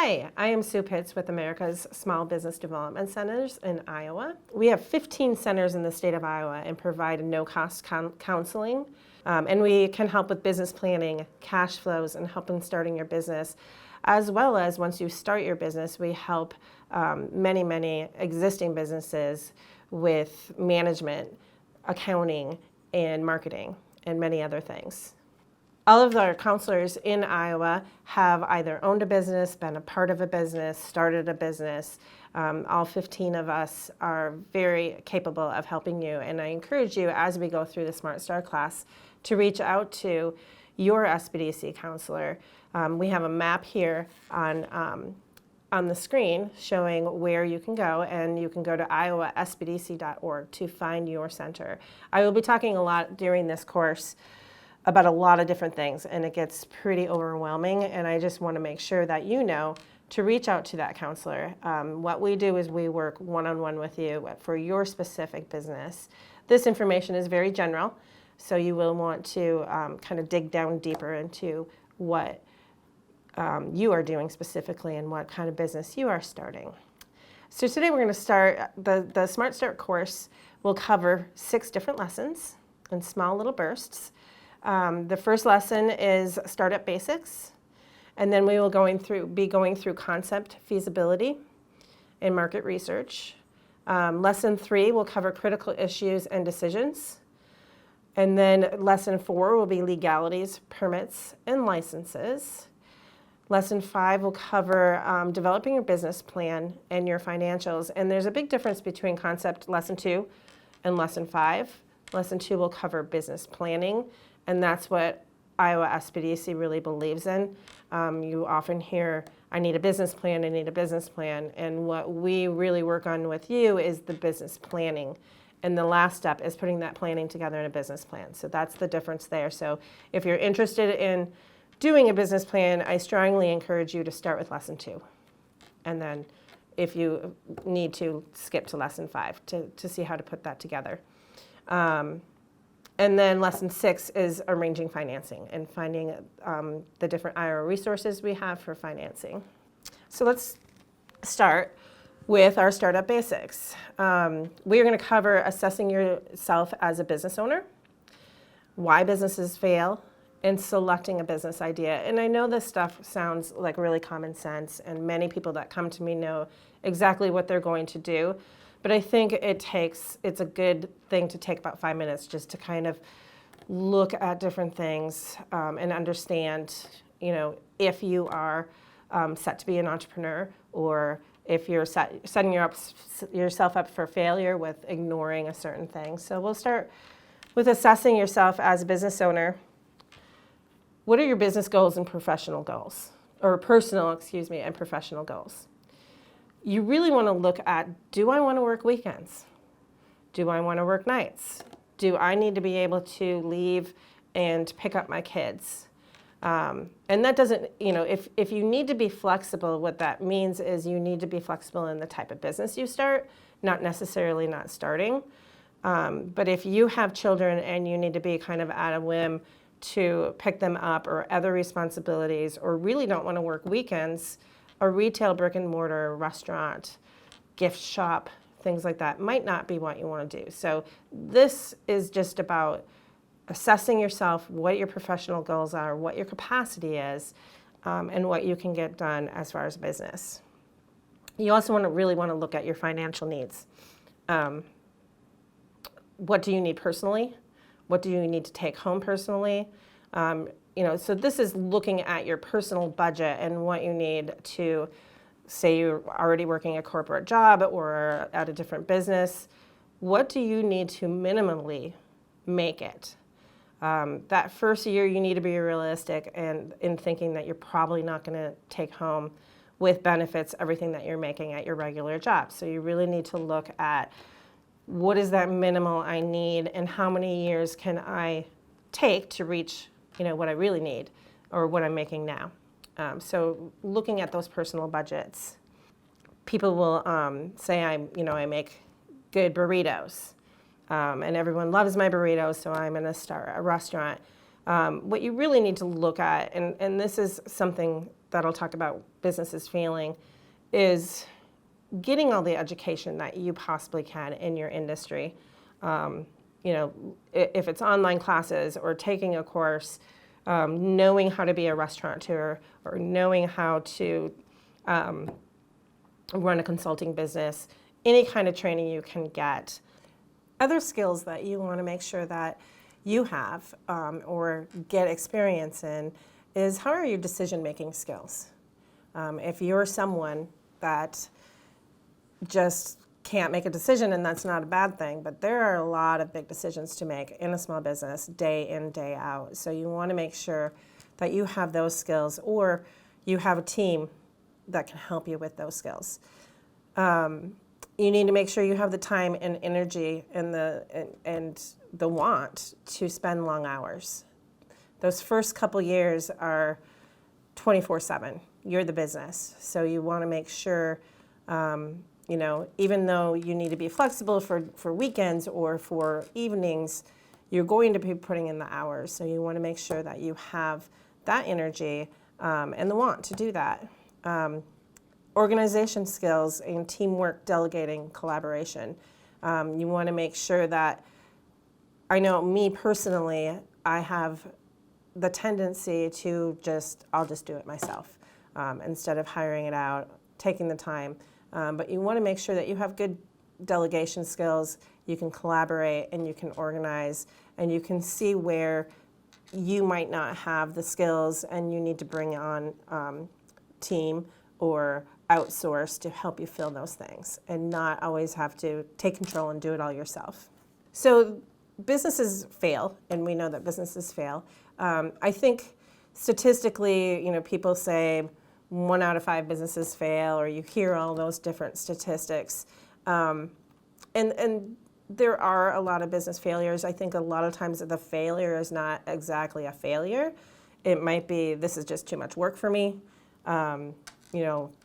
Hi, I am Sue Pitts with America's Small Business Development Centers in Iowa. We have 15 centers in the state of Iowa and provide no-cost counseling. And we can help with business planning, cash flows, and helping starting your business. As well as once you start your business, we help many existing businesses with management, accounting, and marketing, and many other things. All of our counselors in Iowa have either owned a business, been a part of a business, started a business. All 15 of us are very capable of helping you, and I encourage you as we go through the Smart Start class to reach out to your SBDC counselor. We have a map here on the screen showing where you can go, and you can go to iowasbdc.org to find your center. I will be talking a lot during this course about a lot of different things, and it gets pretty overwhelming, and I just want to make sure that you know to reach out to that counselor. What we do is we work one-on-one with you for your specific business. This information is very general, so you will want to kind of dig down deeper into what you are doing specifically and what kind of business you are starting. So today we're going to start, the Smart Start course will cover 6 different lessons in small little bursts. The first lesson is Startup Basics, and then we will be going through concept feasibility and market research. Lesson 3 will cover critical issues and decisions. And then lesson 4 will be legalities, permits, and licenses. Lesson 5 will cover developing your business plan and your financials. And there's a big difference between concept lesson 2 and lesson 5. Lesson 2 will cover business planning, and that's what Iowa SBDC really believes in. You often hear, I need a business plan, I need a business plan. And what we really work on with you is the business planning. And the last step is putting that planning together in a business plan. So that's the difference there. So if you're interested in doing a business plan, I strongly encourage you to start with lesson 2. And then if you need to, skip to lesson 5 to see how to put that together. And then lesson 6 is arranging financing and finding the different IRA resources we have for financing. So let's start with our Startup Basics. We are going to cover assessing yourself as a business owner, why businesses fail, and selecting a business idea. And I know this stuff sounds like really common sense, and many people that come to me know exactly what they're going to do. But I think it's a good thing to take about 5 minutes just to kind of look at different things and understand, if you are set to be an entrepreneur, or if you're setting yourself up for failure with ignoring a certain thing. So we'll start with assessing yourself as a business owner. What are your business goals and professional goals? Or personal, and professional goals? You really want to look at, do I want to work weekends? Do I want to work nights? Do I need to be able to leave and pick up my kids? And that doesn't, if you need to be flexible, what that means is you need to be flexible in the type of business you start, not necessarily not starting. But if you have children and you need to be kind of at a whim to pick them up, or other responsibilities, or really don't want to work weekends, a retail brick and mortar restaurant, gift shop, things like that might not be what you want to do. So this is just about assessing yourself, what your professional goals are, what your capacity is, and what you can get done as far as business. You also really want to look at your financial needs. What do you need personally? What do you need to take home personally? So this is looking at your personal budget and what you need to, say you're already working a corporate job or at a different business. What do you need to minimally make it? That first year, you need to be realistic and in thinking that you're probably not going to take home with benefits everything that you're making at your regular job. So you really need to look at, what is that minimal I need, and how many years can I take to reach what I really need, or what I'm making now. So looking at those personal budgets. People will say I make good burritos, and everyone loves my burritos, so I'm going to start a restaurant. What you really need to look at, and this is something that'll talk about businesses failing is getting all the education that you possibly can in your industry. If it's online classes or taking a course, knowing how to be a restaurateur or knowing how to run a consulting business, any kind of training you can get. Other skills that you want to make sure that you have or get experience in is how are your decision-making skills? If you're someone that just can't make a decision, and that's not a bad thing, but there are a lot of big decisions to make in a small business day in, day out. So you want to make sure that you have those skills or you have a team that can help you with those skills. You need to make sure you have the time and energy and the want to spend long hours. Those first couple years are 24/7. You're the business, so you want to make sure, even though you need to be flexible for weekends or for evenings, you're going to be putting in the hours. So you want to make sure that you have that energy and the want to do that. Organization skills and teamwork, delegating, collaboration. You want to make sure that, I know me personally, I have the tendency to I'll just do it myself instead of hiring it out, taking the time. But you want to make sure that you have good delegation skills, you can collaborate and you can organize and you can see where you might not have the skills and you need to bring on team or outsource to help you fill those things and not always have to take control and do it all yourself. So businesses fail, and we know that businesses fail. I think statistically, people say 1 out of 5 businesses fail, or you hear all those different statistics. And there are a lot of business failures. I think a lot of times the failure is not exactly a failure. It might be, this is just too much work for me.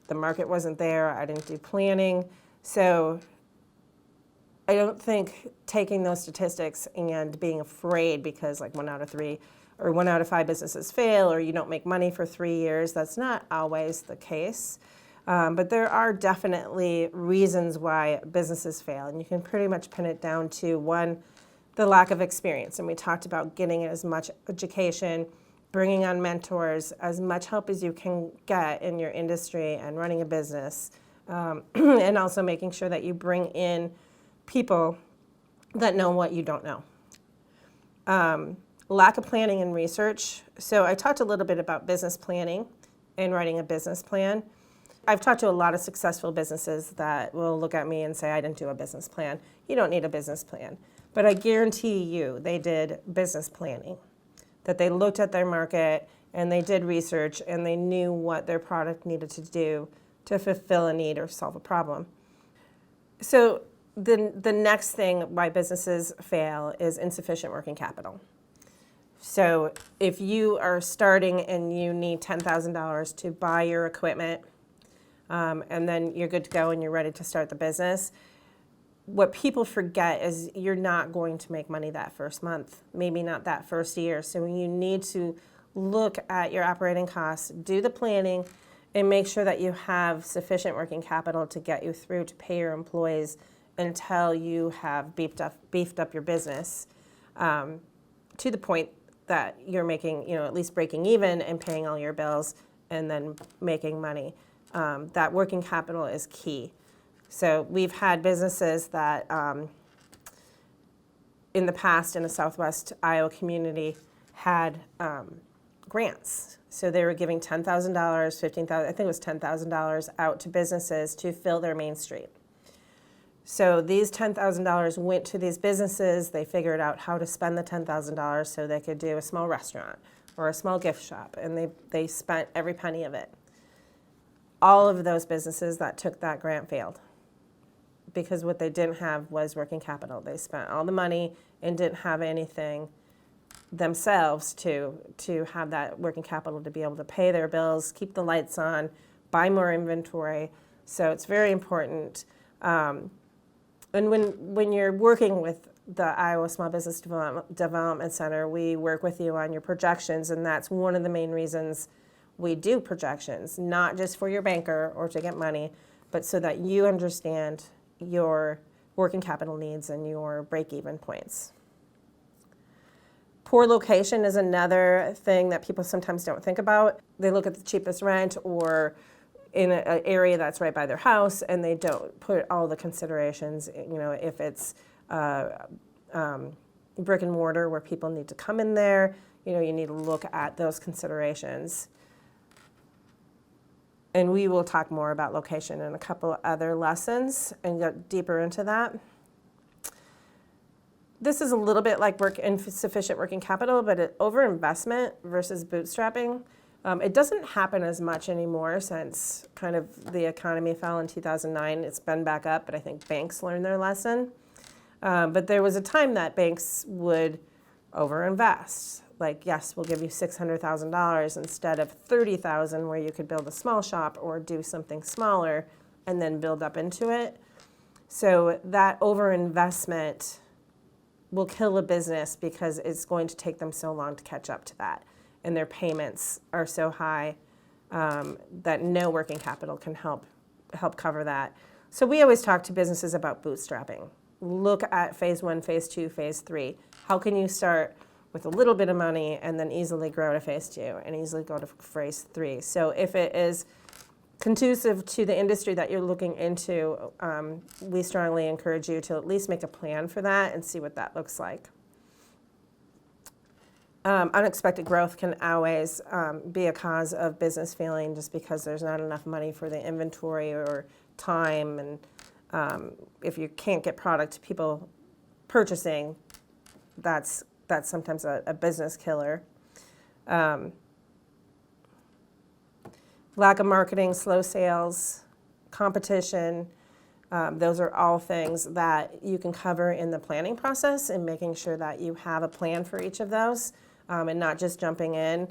The market wasn't there, I didn't do planning. So I don't think taking those statistics and being afraid because 1 out of 3 or 1 out of 5 businesses fail or you don't make money for 3 years, that's not always the case. But there are definitely reasons why businesses fail, and you can pretty much pin it down to, one, the lack of experience. And we talked about getting as much education, bringing on mentors, as much help as you can get in your industry and running a business, and also making sure that you bring in people that know what you don't know. Lack of planning and research. So I talked a little bit about business planning and writing a business plan. I've talked to a lot of successful businesses that will look at me and say, I didn't do a business plan. You don't need a business plan. But I guarantee you they did business planning, that they looked at their market and they did research and they knew what their product needed to do to fulfill a need or solve a problem. So the next thing why businesses fail is insufficient working capital. So if you are starting and you need $10,000 to buy your equipment, and then you're good to go and you're ready to start the business, what people forget is you're not going to make money that first month, maybe not that first year. So you need to look at your operating costs, do the planning, and make sure that you have sufficient working capital to get you through to pay your employees until you have beefed up your business to the point that you're making, at least breaking even and paying all your bills and then making money. That working capital is key. So we've had businesses that in the past in the Southwest Iowa community had grants. So they were giving $10,000, $15,000, I think it was $10,000 out to businesses to fill their main street. So these $10,000 went to these businesses. They figured out how to spend the $10,000 so they could do a small restaurant or a small gift shop, and they spent every penny of it. All of those businesses that took that grant failed because what they didn't have was working capital. They spent all the money and didn't have anything themselves to have that working capital to be able to pay their bills, keep the lights on, buy more inventory. So it's very important. And when you're working with the Iowa Small Business Development Center, we work with you on your projections, and that's one of the main reasons we do projections, not just for your banker or to get money, but so that you understand your working capital needs and your break-even points. Poor location is another thing that people sometimes don't think about. They look at the cheapest rent or in an area that's right by their house, and they don't put all the considerations, if it's brick and mortar where people need to come in there, you need to look at those considerations. And we will talk more about location in a couple other lessons and get deeper into that. This is a little bit like insufficient working capital, but overinvestment versus bootstrapping. It doesn't happen as much anymore since kind of the economy fell in 2009. It's been back up, but I think banks learned their lesson. But there was a time that banks would overinvest. Like, yes, we'll give you $600,000 instead of $30,000, where you could build a small shop or do something smaller and then build up into it. So that overinvestment will kill a business because it's going to take them so long to catch up to that. And their payments are so high that no working capital can help cover that. So we always talk to businesses about bootstrapping. Look at phase 1, phase 2, phase 3. How can you start with a little bit of money and then easily grow to phase 2 and easily go to phase 3? So if it is conducive to the industry that you're looking into, we strongly encourage you to at least make a plan for that and see what that looks like. Unexpected growth can always be a cause of business failing just because there's not enough money for the inventory or time. And if you can't get product to people purchasing, that's sometimes a business killer. Lack of marketing, slow sales, competition, those are all things that you can cover in the planning process and making sure that you have a plan for each of those and not just jumping in.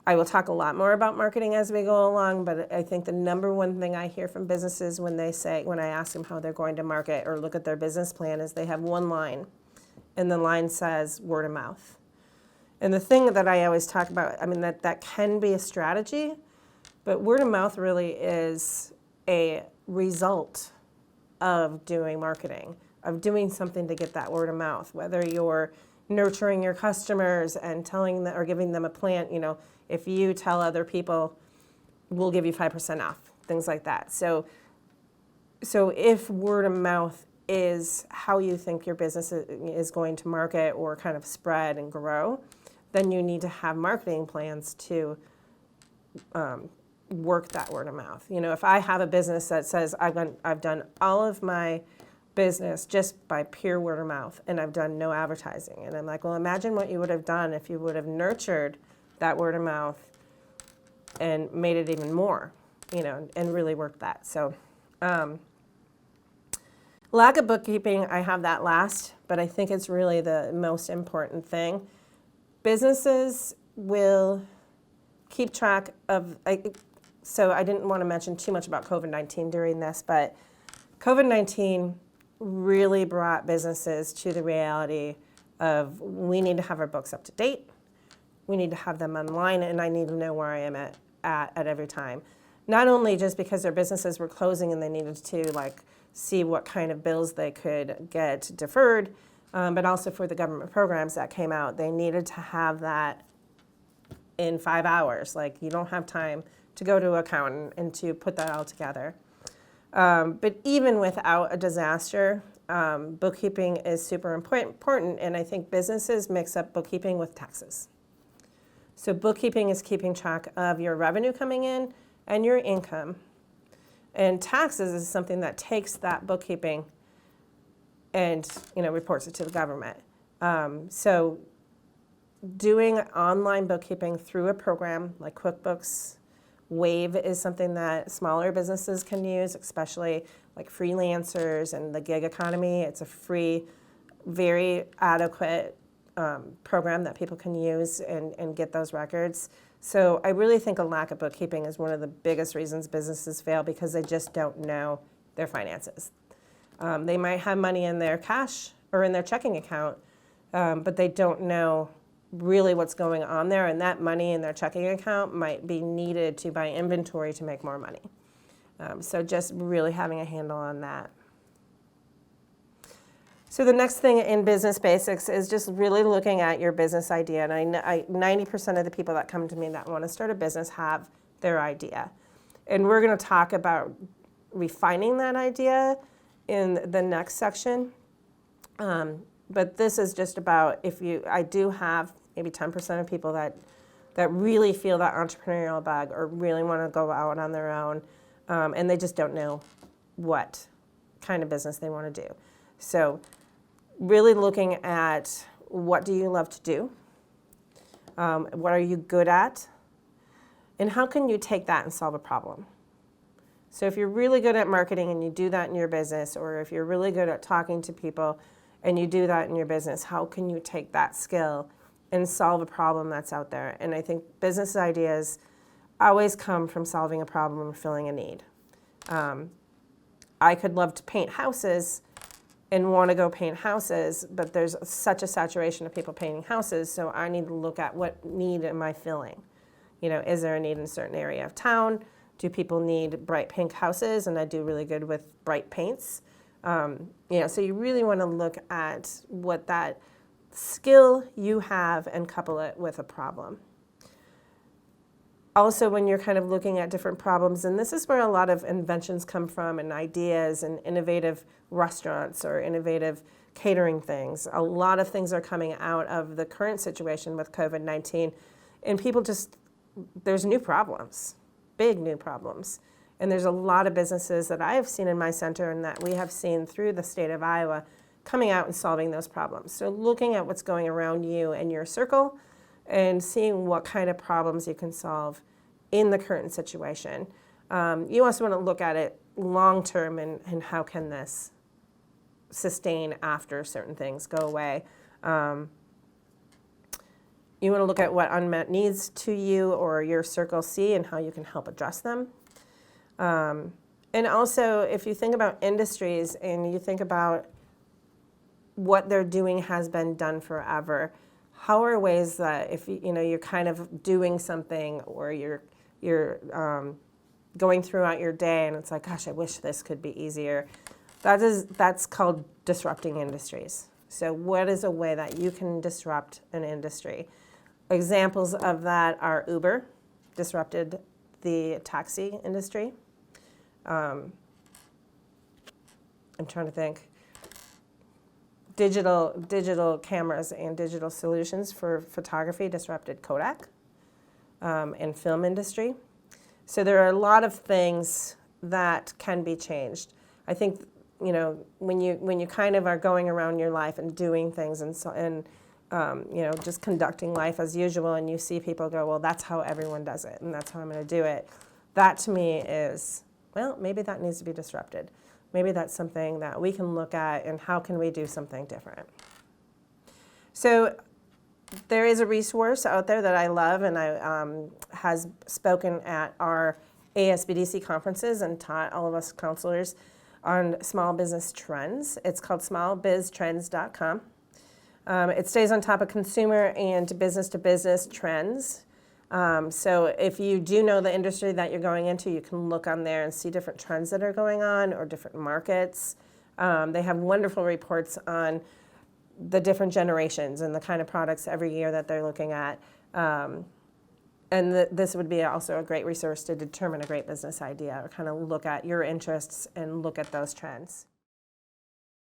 I will talk a lot more about marketing as we go along, but I think the number one thing I hear from businesses when I ask them how they're going to market or look at their business plan is they have one line, and the line says word of mouth. And the thing that I always talk about, that can be a strategy, but word of mouth really is a result of doing marketing, of doing something to get that word of mouth, whether you're nurturing your customers and telling them or giving them a plan. If you tell other people, we'll give you 5% off, things like that. So if word of mouth is how you think your business is going to market or kind of spread and grow, then you need to have marketing plans to work that word of mouth. If I have a business that says I've done all of my business just by pure word of mouth and I've done no advertising, and I'm like, well, imagine what you would have done if you would have nurtured that word of mouth and made it even more, and really worked that. So lack of bookkeeping, I have that last, but I think it's really the most important thing. Businesses will keep track of, so I didn't want to mention too much about COVID-19 during this, but COVID-19 really brought businesses to the reality of we need to have our books up to date, we need to have them online, and I need to know where I am at every time. Not only just because their businesses were closing and they needed to see what kind of bills they could get deferred, but also for the government programs that came out, they needed to have that in 5 hours. You don't have time to go to an accountant and to put that all together. But even without a disaster, bookkeeping is super important, and I think businesses mix up bookkeeping with taxes. So bookkeeping is keeping track of your revenue coming in and your income. And taxes is something that takes that bookkeeping and reports it to the government. So doing online bookkeeping through a program like QuickBooks, Wave is something that smaller businesses can use, especially like freelancers and the gig economy. It's a free, very adequate program that people can use and get those records. So I really think a lack of bookkeeping is one of the biggest reasons businesses fail, because they just don't know their finances. They might have money in their cash or in their checking account, but they don't know really what's going on there, and that money in their checking account might be needed to buy inventory to make more money. So just really having a handle on that. So the next thing in business basics is just really looking at your business idea. And 90% of the people that come to me that want to start a business have their idea. And we're going to talk about refining that idea in the next section. But this is just about I do have maybe 10% of people that really feel that entrepreneurial bug or really want to go out on their own, and they just don't know what kind of business they want to do. So really looking at what do you love to do, what are you good at, and how can you take that and solve a problem. So if you're really good at marketing and you do that in your business, or if you're really good at talking to people and you do that in your business, how can you take that skill and solve a problem that's out there? And I think business ideas always come from solving a problem or filling a need. I could love to paint houses and want to go paint houses, but there's such a saturation of people painting houses, so I need to look at what need am I filling? Is there a need in a certain area of town? Do people need bright pink houses? And I do really good with bright paints. So you really want to look at what that skill you have and couple it with a problem. Also, when you're kind of looking at different problems, and this is where a lot of inventions come from and ideas and innovative restaurants or innovative catering things. A lot of things are coming out of the current situation with COVID-19, and people there's new problems, big new problems. And there's a lot of businesses that I have seen in my center and that we have seen through the state of Iowa coming out and solving those problems. So looking at what's going around you and your circle and seeing what kind of problems you can solve in the current situation. You also want to look at it long term and how can this sustain after certain things go away. You want to look at what unmet needs to you or your circle see and how you can help address them. And also, if you think about industries and you think about what they're doing has been done forever, how are ways that if you're kind of doing something or you're going throughout your day and it's like, gosh, I wish this could be easier. That's called disrupting industries. So what is a way that you can disrupt an industry? Examples of that are Uber disrupted the taxi industry. I'm trying to think. Digital cameras and digital solutions for photography disrupted Kodak and film industry. So there are a lot of things that can be changed. I think when you kind of are going around your life and doing things and just conducting life as usual, and you see people go, well, that's how everyone does it, and that's how I'm going to do it. That to me is, well, maybe that needs to be disrupted. Maybe that's something that we can look at and how can we do something different. So there is a resource out there that I love and I has spoken at our ASBDC conferences and taught all of us counselors on small business trends. It's called smallbiztrends.com. It stays on top of consumer and business-to-business trends. So if you do know the industry that you're going into, you can look on there and see different trends that are going on or different markets. They have wonderful reports on the different generations and the kind of products every year that they're looking at. And this would be also a great resource to determine a great business idea or kind of look at your interests and look at those trends.